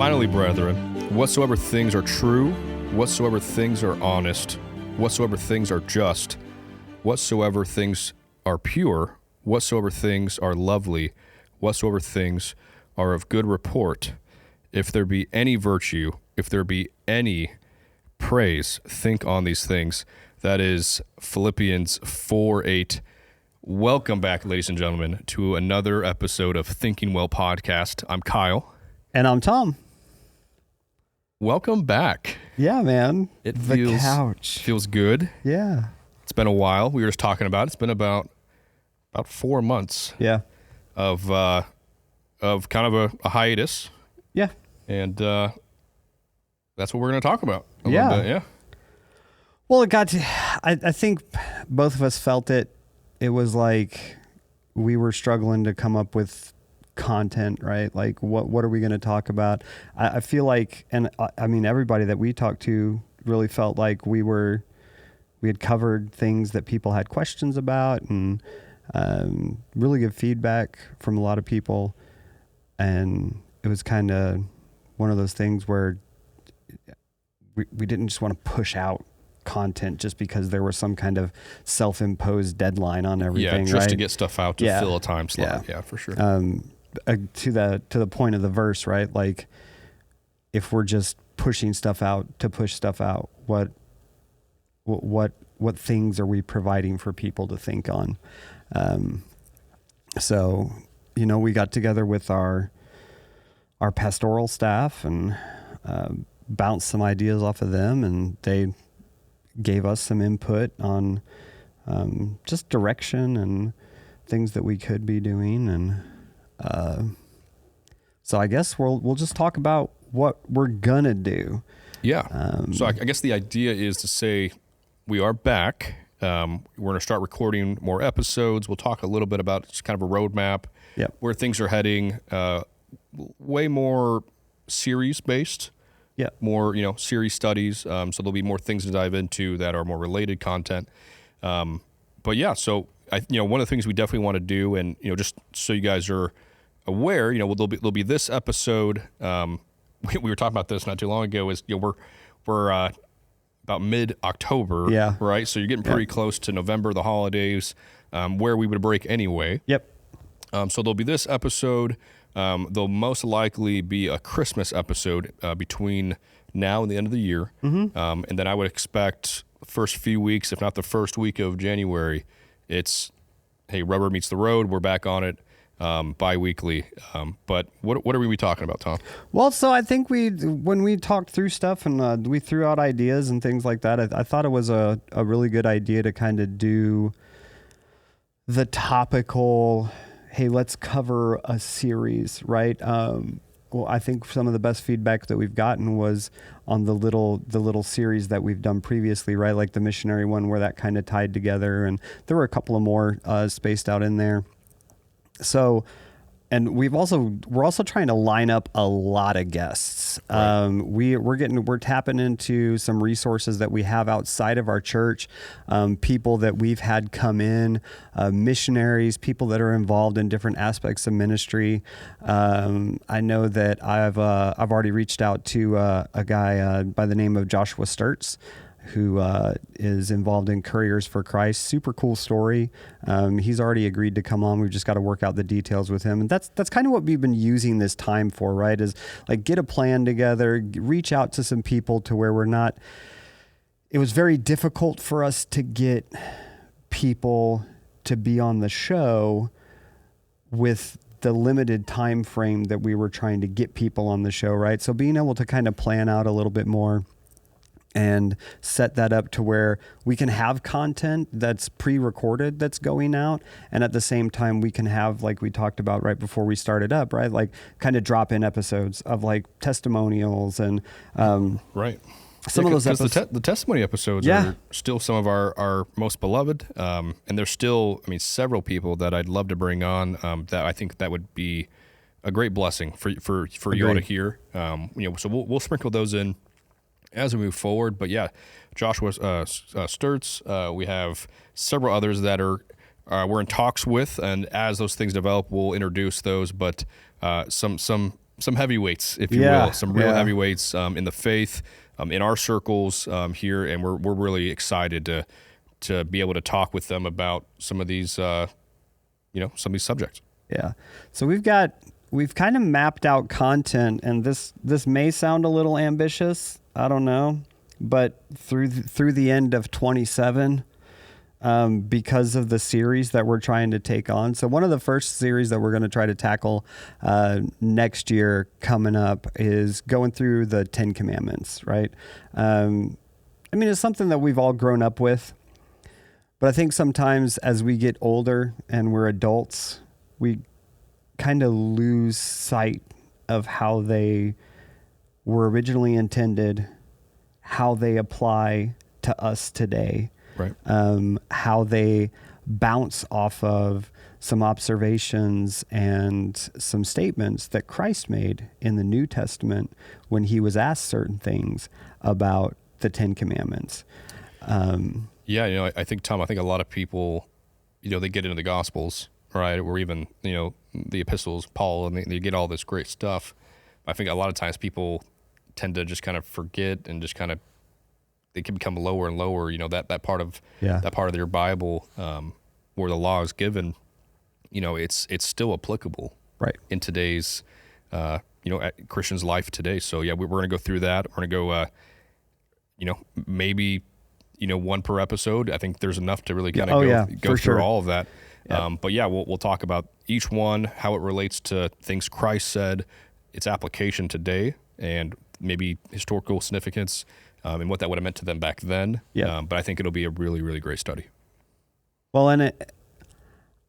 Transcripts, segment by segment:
Finally, brethren, whatsoever things are true, whatsoever things are honest, whatsoever things are just, whatsoever things are pure, whatsoever things are lovely, whatsoever things are of good report, if there be any virtue, if there be any praise, think on these things. That is Philippians 4:8. Welcome back, ladies and gentlemen, to another episode of Thinking Well Podcast. I'm Kyle. And I'm Tom. Welcome back. Yeah, man. The couch feels good. Yeah. It's been a while. We were just talking about it. It's been about 4 months. Yeah. Of kind of a hiatus. Yeah. And that's what we're going to talk about. A yeah. little bit. Yeah. Well, it got to, I think both of us felt it. It was like we were struggling to come up with content, right? Like what are we going to talk about? I feel like, and I mean, everybody that we talked to really felt like we had covered things that people had questions about, and really good feedback from a lot of people. And it was kind of one of those things where we didn't just want to push out content just because there was some kind of self-imposed deadline on everything. Yeah, just right? to get stuff out to fill a time slot. Yeah, for sure. To the point of the verse, right? Like, if we're just pushing stuff out to push stuff out, what things are we providing for people to think on? So, we got together with our pastoral staff and bounced some ideas off of them, and they gave us some input on just direction and things that we could be doing. And so I guess we'll just talk about what we're gonna do. Yeah. So I guess the idea is to say we are back. We're going to start recording more episodes. We'll talk a little bit about just kind of a roadmap, where things are heading, way more series-based. Yeah. More, series studies. So there'll be more things to dive into that are more related content. But yeah, so one of the things we definitely want to do, and just so you guys are aware, there'll be this episode. We were talking about this not too long ago. Is we're about mid-October, right? So you're getting pretty close to November, the holidays, where we would break anyway. Yep. So there'll be this episode. There'll most likely be a Christmas episode between now and the end of the year. Mm-hmm. And then I would expect the first few weeks, if not the first week of January, it's, hey, rubber meets the road. We're back on it bi-weekly. But what are we talking about, Tom? Well, so I think when we talked through stuff and we threw out ideas and things like that, I thought it was a really good idea to kind of do the topical, hey, let's cover a series, right? Well, I think some of the best feedback that we've gotten was on the little series that we've done previously, right? Like the missionary one, where that kind of tied together, and there were a couple of more spaced out in there. So, and we're also trying to line up a lot of guests. Right. We're tapping into some resources that we have outside of our church, people that we've had come in, missionaries, people that are involved in different aspects of ministry. I know that I've already reached out to a guy by the name of Joshua Sturts, who is involved in Couriers for Christ. Super cool story. He's already agreed to come on. We've just got to work out the details with him. And that's kind of what we've been using this time for, right? Is like get a plan together, reach out to some people to where it was very difficult for us to get people to be on the show with the limited time frame that we were trying to get people on the show, right? So being able to kind of plan out a little bit more and set that up to where we can have content that's pre-recorded that's going out, and at the same time we can have, like we talked about right before we started up, right, like kind of drop in episodes of like testimonials and right. Some of those episodes. The testimony episodes are still some of our most beloved, and there's still, several people that I'd love to bring on that I think that would be a great blessing for you all to hear. So we'll sprinkle those in as we move forward. But yeah, Joshua Sturts, we have several others that we're in talks with, and as those things develop, we'll introduce those. But some heavyweights, if you will, some real heavyweights in the faith, in our circles here, and we're really excited to be able to talk with them about some of these some of these subjects. Yeah. So we've kind of mapped out content, and this may sound a little ambitious, I don't know, but through the end of 27. Because of the series that we're trying to take on. So one of the first series that we're going to try to tackle next year coming up is going through the 10 Commandments, right? It's something that we've all grown up with, but I think sometimes as we get older and we're adults, we kind of lose sight of how they were originally intended, how they apply to us today. Right. How they bounce off of some observations and some statements that Christ made in the New Testament when he was asked certain things about the 10 Commandments. I think, Tom, a lot of people, they get into the Gospels, right, or even, the epistles, Paul, and they get all this great stuff. I think a lot of times people tend to just kind of forget and just kind of, they can become lower and lower, that part of their Bible where the law is given, it's still applicable in today's, Christian's life today. So we're going to go through that. We're going to go, maybe, one per episode. I think there's enough to really kind of go through all of that. Yep. But we'll talk about each one, how it relates to things Christ said, its application today, and maybe historical significance, and what that would have meant to them back then. Yeah. But I think it'll be a really, really great study. Well, and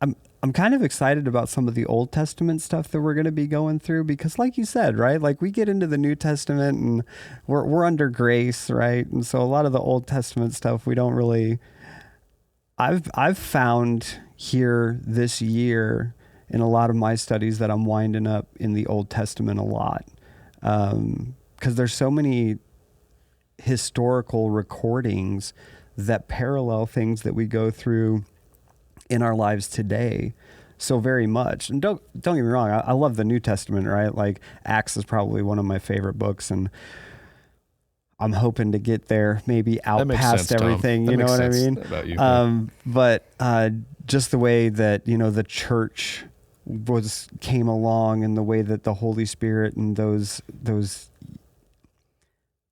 I'm kind of excited about some of the Old Testament stuff that we're going to be going through, because like you said, right, like we get into the New Testament and we're under grace, right? And so a lot of the Old Testament stuff we don't really, I've found here this year in a lot of my studies that I'm winding up in the Old Testament a lot, because there's so many historical recordings that parallel things that we go through in our lives today so very much. And don't get me wrong, I love the New Testament, right? Like Acts is probably one of my favorite books, and I'm hoping to get there, maybe out past sense, everything, you know what I mean? About you, but just the way that, the church came along, and the way that the Holy Spirit and those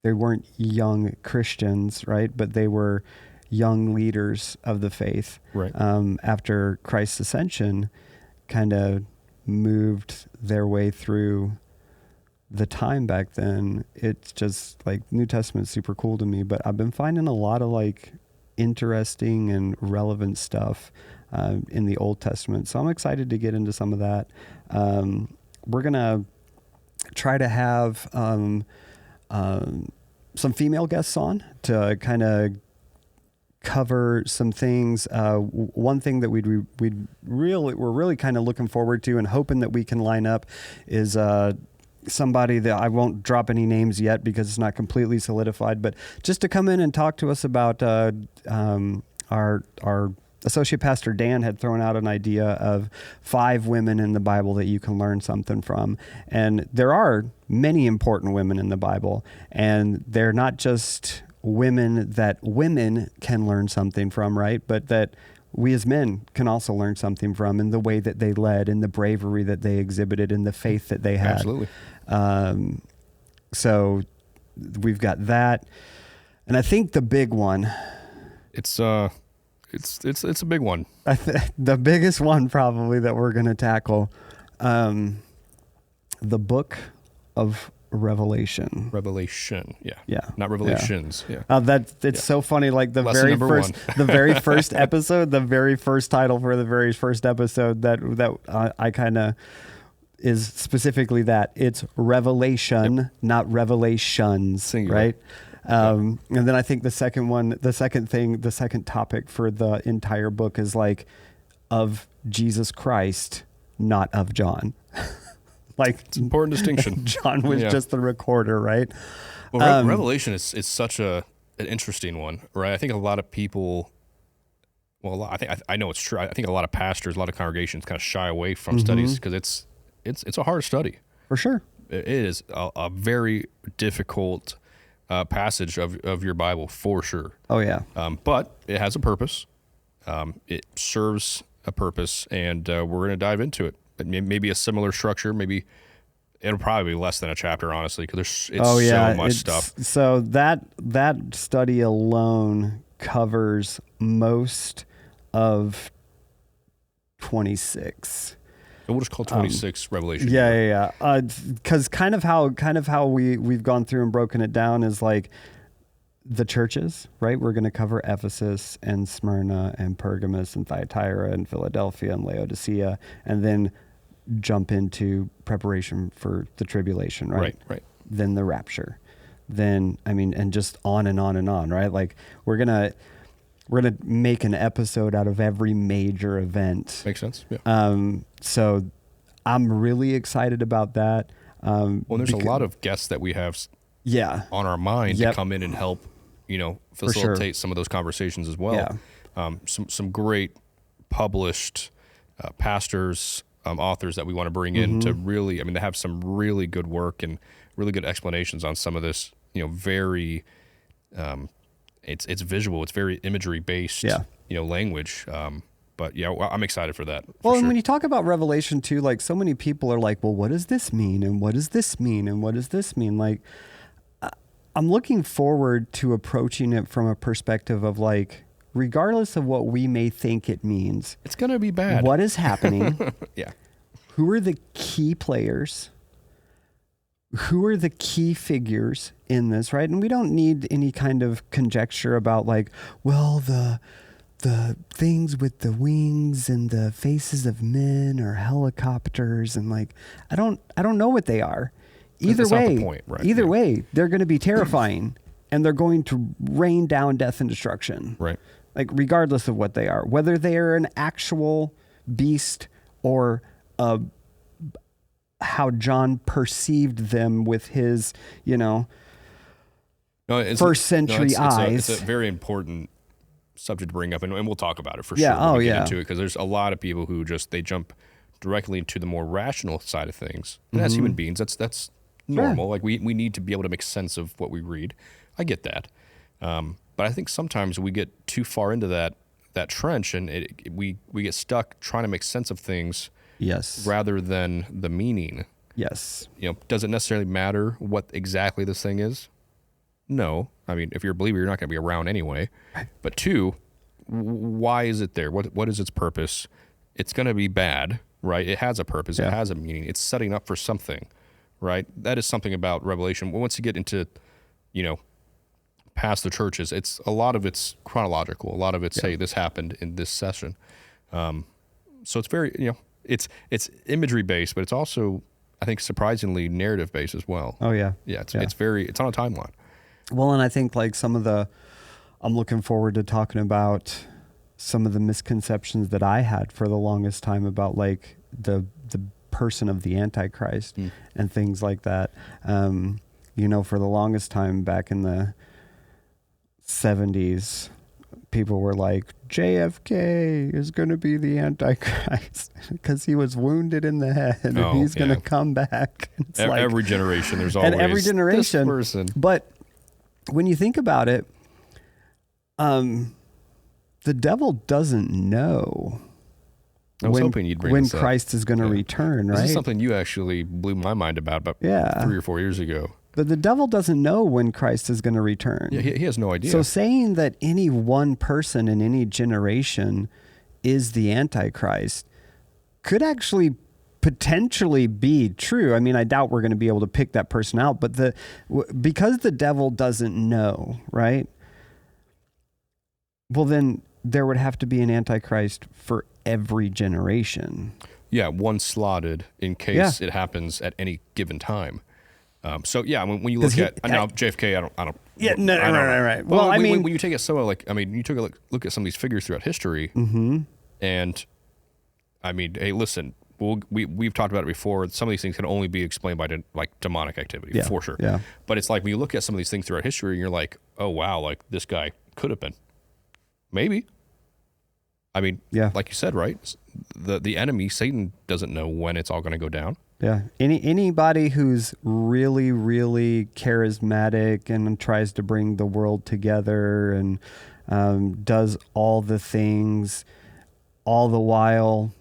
they weren't young Christians, right? But they were young leaders of the faith. Right. After Christ's ascension, kind of moved their way through the time back then. It's just like New Testament's super cool to me, but I've been finding a lot of like interesting and relevant stuff in the Old Testament. So I'm excited to get into some of that. We're going to try to have some female guests on to kind of cover some things. One thing that we're really kind of looking forward to and hoping that we can line up is somebody that I won't drop any names yet because it's not completely solidified, but just to come in and talk to us about our associate pastor Dan had thrown out an idea of 5 women in the Bible that you can learn something from. And there are many important women in the Bible, and they're not just women that women can learn something from, right? But that we as men can also learn something from, in the way that they led, in the bravery that they exhibited, in the faith that they had. Absolutely. So we've got that. And I think the big one, it's a big one. The biggest one probably that we're going to tackle, the book of Revelation. Yeah. Not Revelations. Yeah. It's so funny. Like the Lesson very first episode, the very first title for the very first episode that I kind of is specifically that it's Revelation, not Revelations, Singular. right? And then I think the second topic for the entire book is like of Jesus Christ, not of John. Like, it's an important distinction. John was just the recorder, right? Well, Revelation is such an interesting one, right? I think a lot of people, I know it's true. I think a lot of pastors, a lot of congregations kind of shy away from studies because it's a hard study. For sure. It is a very difficult passage of your Bible for sure. Oh yeah. But it has a purpose. It serves a purpose, and we're going to dive into it. Maybe a similar structure. Maybe it'll probably be less than a chapter, honestly, because it's so much stuff. So that study alone covers most of 26. We'll just call 26 Revelation. Yeah. Because kind of how we've gone through and broken it down is like the churches, right? We're going to cover Ephesus and Smyrna and Pergamos and Thyatira and Philadelphia and Laodicea, and then jump into preparation for the tribulation, right? Right. Then the rapture. Then, and just on and on and on, right? Like we're gonna make an episode out of every major event. Makes sense. Yeah. So I'm really excited about that. Well, there's a lot of guests that we have on our mind to come in and help, facilitate some of those conversations as well. Yeah. Some great published pastors, authors that we want to bring in to really, they have some really good work and really good explanations on some of this, very, it's visual, it's very imagery based, language. But yeah, I'm excited for that. Well, and when you talk about Revelation too, like so many people are like, well, what does this mean? And what does this mean? And what does this mean? Like, I'm looking forward to approaching it from a perspective of like, regardless of what we may think it means, it's going to be bad. What is happening? Yeah. Who are the key players? Who are the key figures in this, right? And we don't need any kind of conjecture about like, well, the things with the wings and the faces of men or helicopters, and like, I don't know what they are. Either way, not the point, right? Either way, they're going to be terrifying and they're going to rain down death and destruction. Right. Like regardless of what they are, whether they are an actual beast or how John perceived them with his, first century eyes. It's a very important subject to bring up, and we'll talk about it for Yeah, sure when we yeah. get into it, because there's a lot of people who they jump directly into the more rational side of things. And as human beings, that's normal. Like we need to be able to make sense of what we read. I get that. But I think sometimes we get too far into that trench, and we get stuck trying to make sense of things. Yes. Rather than the meaning. Yes. Does it necessarily matter what exactly this thing is? No. If you're a believer, you're not going to be around anyway. But two, why is it there? What is its purpose? It's going to be bad, right? It has a purpose. Yeah. It has a meaning. It's setting up for something, right? That is something about Revelation. Once you get into, past the churches, a lot of it's chronological. A lot of it's, hey, this happened in this session. So it's very, it's imagery based, but it's also, I think, surprisingly narrative based as well. Oh yeah. Yeah. It's on a timeline. Well, and I think like I'm looking forward to talking about some of the misconceptions that I had for the longest time about like the person of the Antichrist and things like that. For the longest time back in the 70s, people were like, JFK is going to be the Antichrist because he was wounded in the head and he's going to come back. Every generation, there's always this person. But when you think about it, the devil doesn't know I was hoping you'd bring when this up. Christ is going to return, right? This is something you actually blew my mind about 3 or 4 years ago. But the devil doesn't know when Christ is going to return. Yeah, he has no idea. So saying that any one person in any generation is the Antichrist could actually potentially be true. I doubt we're going to be able to pick that person out, but because the devil doesn't know, right? Well, then there would have to be an Antichrist for every generation. Yeah, one slotted in case it happens at any given time. When you look at now JFK, I don't. Yeah, no, right. Well, when you take it you took a look at some of these figures throughout history, and hey, listen, we've talked about it before. Some of these things can only be explained by demonic activity, for sure. Yeah. But it's like when you look at some of these things throughout history, and you're like, oh wow, like this guy could have been, maybe. Yeah. Like you said, right? The enemy, Satan, doesn't know when it's all going to go down. Yeah. Anybody who's really, really charismatic and tries to bring the world together and does all the things, all the while,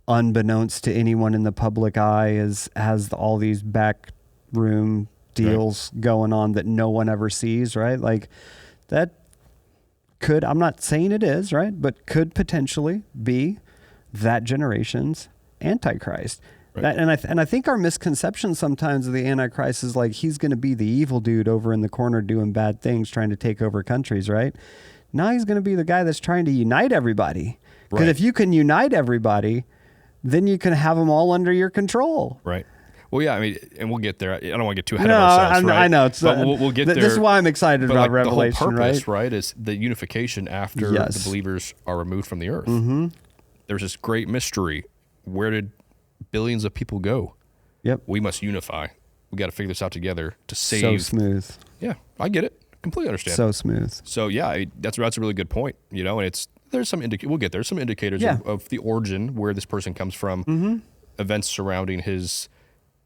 unbeknownst to anyone in the public eye, has all these backroom deals going on that no one ever sees, right? Like that could, I'm not saying it is, right, but could potentially be that generation's Antichrist. Right. And I think our misconception sometimes of the Antichrist is like he's going to be the evil dude over in the corner doing bad things, trying to take over countries, right? Now he's going to be the guy that's trying to unite everybody. Because if you can unite everybody, then you can have them all under your control. Right. Well, yeah, I mean, and we'll get there. I don't want to get too ahead of ourselves, right? I know. But we'll get there. This is why I'm excited about like Revelation, the whole purpose, right? Is the unification after the believers are removed from the earth. Mm-hmm. There's this great mystery. Where did billions of people go? Yep. We must unify. We got to figure this out together to save. So smooth. Yeah, I get it. Completely understand. So smooth. So yeah, that's a really good point. You know, and there's some we'll get there. Some indicators of the origin, where this person comes from, events surrounding his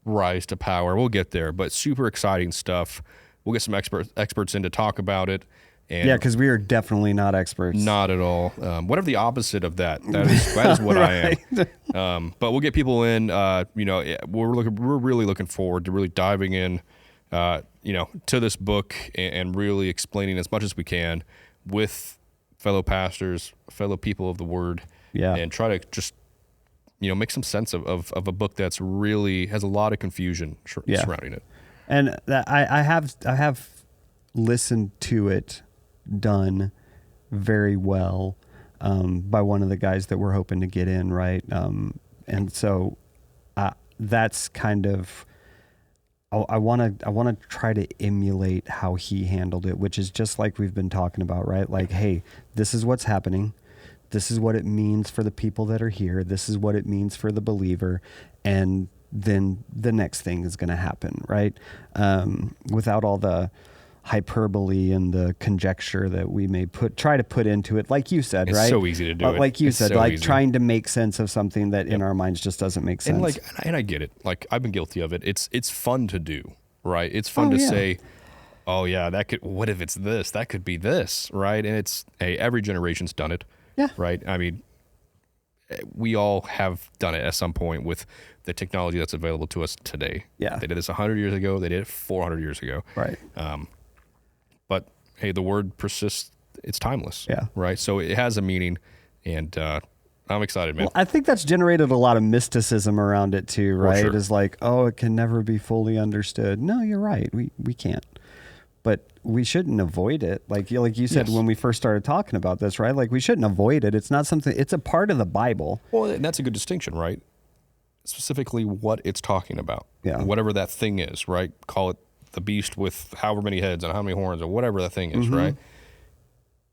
rise to power. We'll get there, but super exciting stuff. We'll get some experts in to talk about it. And yeah, because we are definitely not experts. Not at all. Whatever the opposite of that is what I am. But we'll get people in. We're really looking forward to really diving in, to this book and really explaining as much as we can with fellow pastors, fellow people of the Word, and try to just make some sense of a book that's really has a lot of confusion surrounding it. And I have listened to it done very well by one of the guys that we're hoping to get in, right? And so that's kind of I want to try to emulate how he handled it, which is just like we've been talking about, right? Like, hey, this is what's happening. This is what it means for the people that are here. This is what it means for the believer. And then the next thing is going to happen, right? Without all the hyperbole and the conjecture that we may try to put into it. Like you said, it's right? It's so easy to do it. Like you said, so like easy. Trying to make sense of something that in our minds just doesn't make sense. And I get it. Like I've been guilty of it. It's fun to do, right? It's fun to say, oh yeah, what if it's this? That could be this, right? And every generation's done it. Yeah. Right. I mean, we all have done it at some point with the technology that's available to us today. Yeah. They did this 100 years ago. They did it 400 years ago. Right. But hey, the word persists. It's timeless. Yeah. Right. So it has a meaning, and I'm excited, man. Well, I think that's generated a lot of mysticism around it too, right? Sure. It's like, oh, it can never be fully understood. No, you're right. We can't. But we shouldn't avoid it. Like you said, when we first started talking about this, right? Like we shouldn't avoid it. It's not something, it's a part of the Bible. Well, and that's a good distinction, right? Specifically what it's talking about. Yeah. Whatever that thing is, right? Call it the beast with however many heads and how many horns or whatever that thing is, right?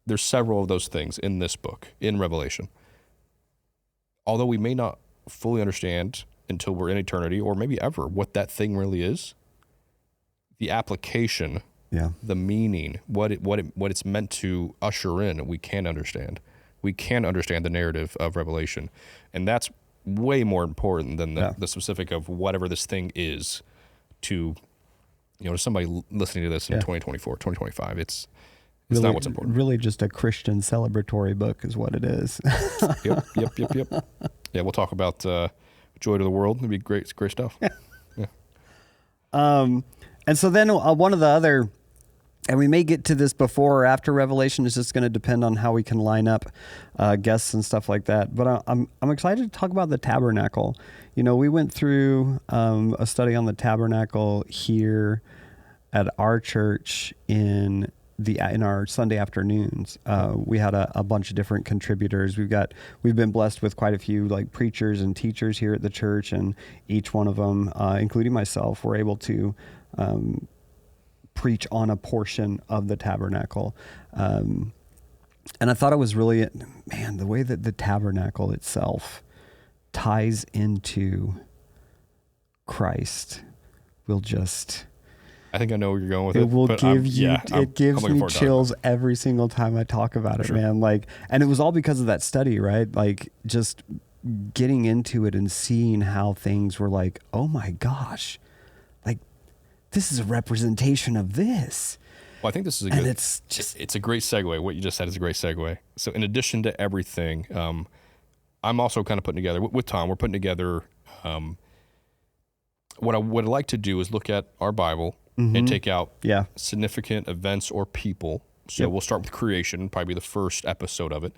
There's several of those things in this book, in Revelation. Although we may not fully understand until we're in eternity or maybe ever what that thing really is, the application, the meaning, what it's meant to usher in, we can understand. We can understand the narrative of Revelation. And that's way more important than the specific of whatever this thing is to somebody listening to this in 2024, 2025. It's really, not what's important. Really just a Christian celebratory book is what it is. Yep. Yeah, we'll talk about joy to the world. It'd be great stuff. Yeah. And so then one of the other, and we may get to this before or after Revelation, is just going to depend on how we can line up guests and stuff like that. But I'm excited to talk about the tabernacle. We went through a study on the tabernacle here at our church in our Sunday afternoons. We had a bunch of different contributors. We've been blessed with quite a few like preachers and teachers here at the church, and each one of them, including myself, were able to preach on a portion of the tabernacle. And I thought it was really, the way that the tabernacle itself ties into Christ will just... I think I know where you're going with it. It will give you, it gives me chills every single time I talk about it, man. Like, and it was all because of that study, right? Like just getting into it and seeing how things were like, oh my gosh, like this is a representation of this. Well, I think this is it's a great segue. What you just said is a great segue. So in addition to everything, I'm also kind of putting together, with Tom, we're putting together, what I would like to do is look at our Bible and take out significant events or people. So we'll start with creation, probably the first episode of it,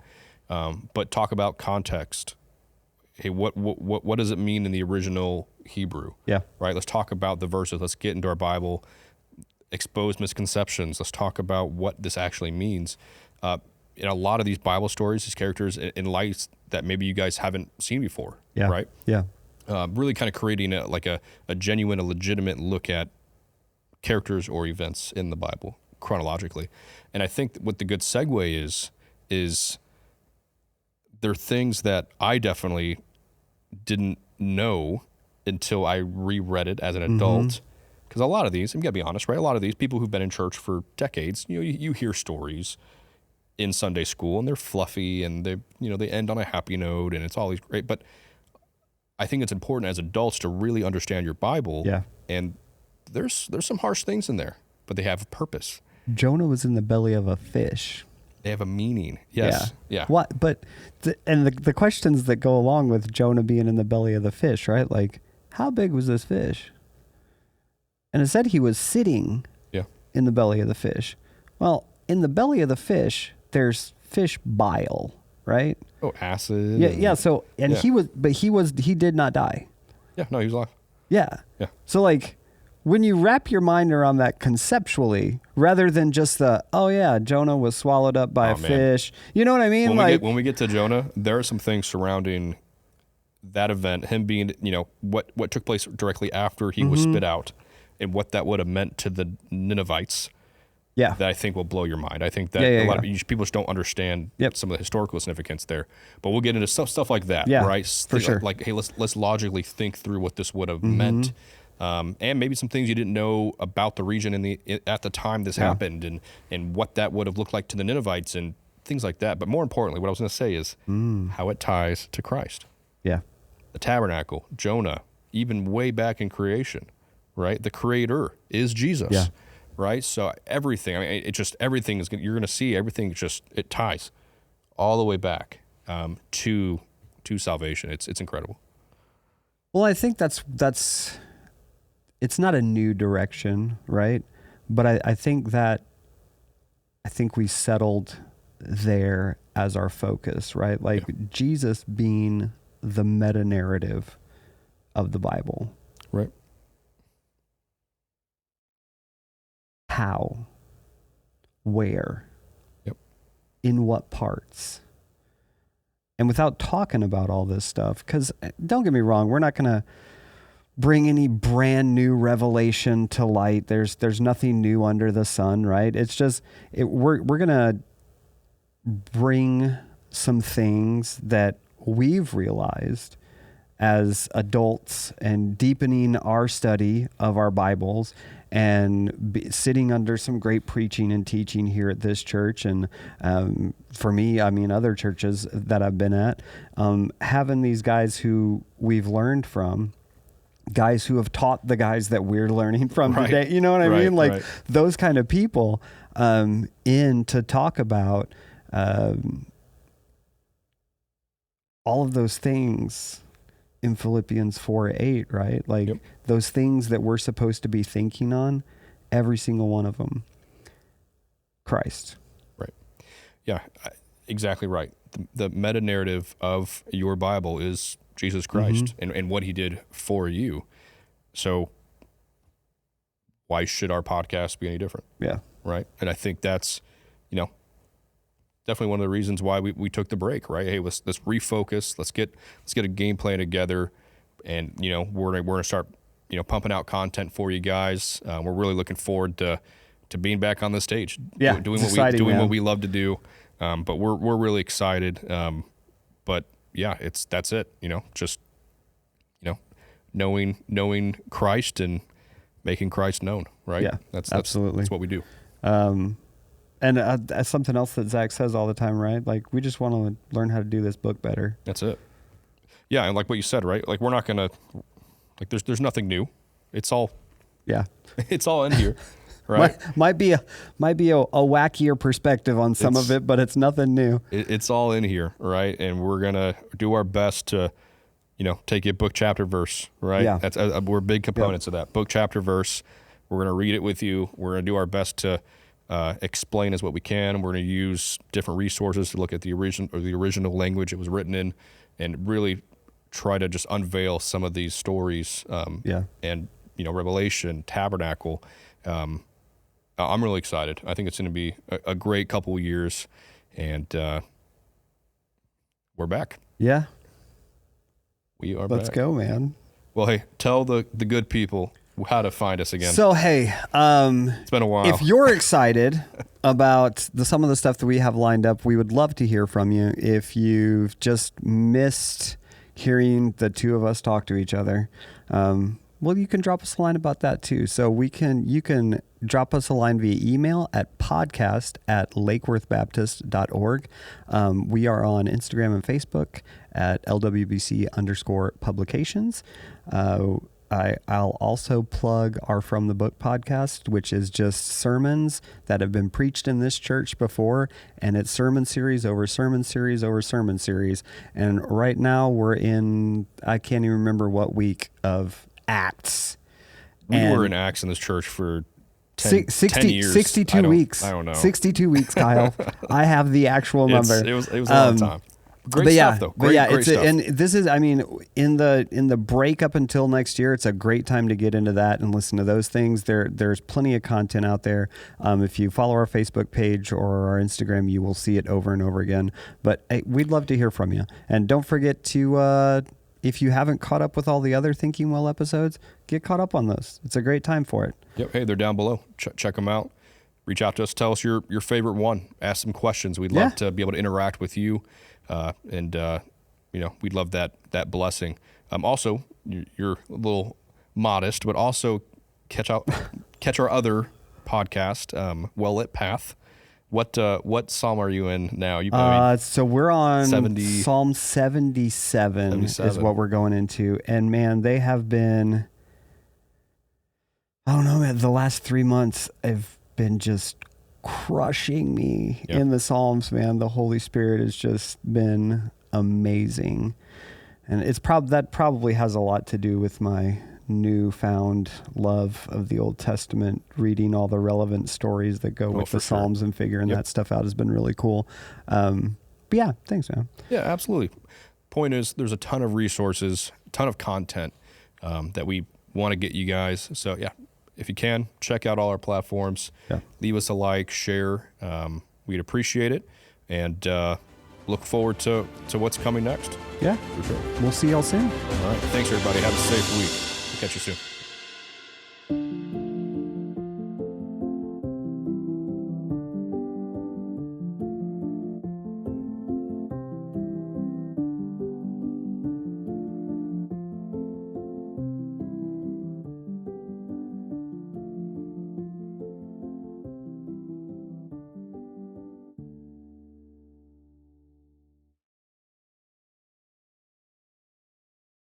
but talk about context. Hey, what does it mean in the original Hebrew? Yeah. Right. Let's talk about the verses. Let's get into our Bible, expose misconceptions. Let's talk about what this actually means. In a lot of these Bible stories, these characters in lights that maybe you guys haven't seen before. Yeah. Right. Yeah. Really kind of creating a genuine, a legitimate look at characters or events in the Bible chronologically. And I think what the good segue is there are things that I definitely didn't know until I reread it as an adult. Because a lot of these, I'm going to be honest, right? A lot of these people who've been in church for decades, you hear stories in Sunday school and they're fluffy and they end on a happy note and it's always great. But I think it's important as adults to really understand your Bible. Yeah. And there's some harsh things in there, but they have a purpose. Jonah was in the belly of a fish. They have a meaning. Yes. Yeah. What? But the questions that go along with Jonah being in the belly of the fish, right? Like, how big was this fish? And it said he was sitting in the belly of the fish. Well, in the belly of the fish, there's fish bile, right? Oh, acid. Yeah. So, he did not die. Yeah. No, he was alive. Yeah. Yeah. So like, when you wrap your mind around that conceptually, rather than just Jonah was swallowed up by a fish. You know what I mean? When we get to Jonah, there are some things surrounding that event, him being, what took place directly after he was spit out and what that would have meant to the Ninevites. Yeah. That I think will blow your mind. I think that a lot of people just don't understand some of the historical significance there. But we'll get into stuff like that, right? For sure. Like, hey, let's logically think through what this would have meant. And maybe some things you didn't know about the region at the time this happened and what that would have looked like to the Ninevites and things like that. But more importantly, what I was going to say is how it ties to Christ. Yeah. The tabernacle, Jonah, even way back in creation, right? The creator is Jesus. Yeah. Right? So everything, everything you're going to see, everything it ties all the way back to salvation. It's incredible. Well, I think that's it's not a new direction, right? But I think we settled there as our focus, right? Like Jesus being the meta narrative of the Bible. Right. How, where, in what parts. And without talking about all this stuff, because don't get me wrong, we're not going to bring any brand new revelation to light. There's nothing new under the sun, right? It's just, we're going to bring some things that we've realized as adults and deepening our study of our Bibles and sitting under some great preaching and teaching here at this church. And for me, other churches that I've been at, having these guys who we've learned from, guys who have taught the guys that we're learning from today. You know what I mean? Like those kind of people in to talk about all of those things in Philippians 4:8, right? Like those things that we're supposed to be thinking on, every single one of them. Christ. Right. Yeah, exactly right. The meta narrative of your Bible is Jesus Christ and what he did for you. So why should our podcast be any different? Yeah. Right. And I think that's, definitely one of the reasons why we took the break, right? Hey, let's refocus. Let's get a game plan together, and we're gonna start pumping out content for you guys. We're really looking forward to being back on the stage, doing what we love to do. But we're really excited. But yeah, that's it. Just knowing Christ and making Christ known, right? Yeah, that's absolutely. That's what we do. And something else that Zach says all the time, right? Like, we just want to learn how to do this book better. That's it. Yeah, and like what you said, right? Like we're not gonna, like there's nothing new. It's all it's all in here, right? might be a wackier perspective on some of it, but it's nothing new. It's all in here, right? And we're gonna do our best to, take it book, chapter, verse, right? Yeah. That's we're big components of that. Book, chapter, verse. We're gonna read it with you. We're gonna do our best to explain as what we can. We're gonna use different resources to look at the original language it was written in, and really try to just unveil some of these stories. And Revelation, Tabernacle. I'm really excited. I think it's going to be a great couple of years, and we're back. Yeah. We are Let's back. go, man. Well, hey, tell the good people how to find us again. So, hey, it's been a while. If you're excited about some of the stuff that we have lined up, we would love to hear from you. If you've just missed hearing the two of us talk to each other, well, you can drop us a line about that too. So you can drop us a line via email at podcast@lakeworthbaptist.org. We are on Instagram and Facebook at LWBC_publications. I'll also plug our From the Book podcast, which is just sermons that have been preached in this church before, and it's sermon series over sermon series over sermon series. And right now we're in, I can't even remember what week of Acts. We were in Acts in this church for 10 years. 62 weeks. I don't know. 62 weeks, Kyle. I have the actual number. It was a long time. Great stuff, though. Great stuff. And this is, in the break up until next year, it's a great time to get into that and listen to those things. There's plenty of content out there. If you follow our Facebook page or our Instagram, you will see it over and over again. But hey, we'd love to hear from you. And don't forget to, if you haven't caught up with all the other Thinking Well episodes, get caught up on those. It's a great time for it. Yep. Hey, they're down below. Check them out. Reach out to us. Tell us your favorite one. Ask some questions. We'd love to be able to interact with you. And we'd love that blessing. Also, you're a little modest, but also catch our other podcast, Well Lit Path. What psalm are you in now? So we're on Psalm 77 is what we're going into. And man, they have been, I don't know, man, the last 3 months have been just crushing me in the Psalms, man. The Holy Spirit has just been amazing. And that probably has a lot to do with my newfound love of the Old Testament, reading all the relevant stories that go with the Psalms and figuring that stuff out has been really cool. But yeah, thanks, man. Yeah, absolutely. Point is, there's a ton of resources, a ton of content that we want to get you guys. So yeah, if you can, check out all our platforms. Yeah. Leave us a like, share. We'd appreciate it. And look forward to what's coming next. Yeah. For sure. We'll see y'all soon. All right. Thanks, everybody. Have a safe week. We'll catch you soon.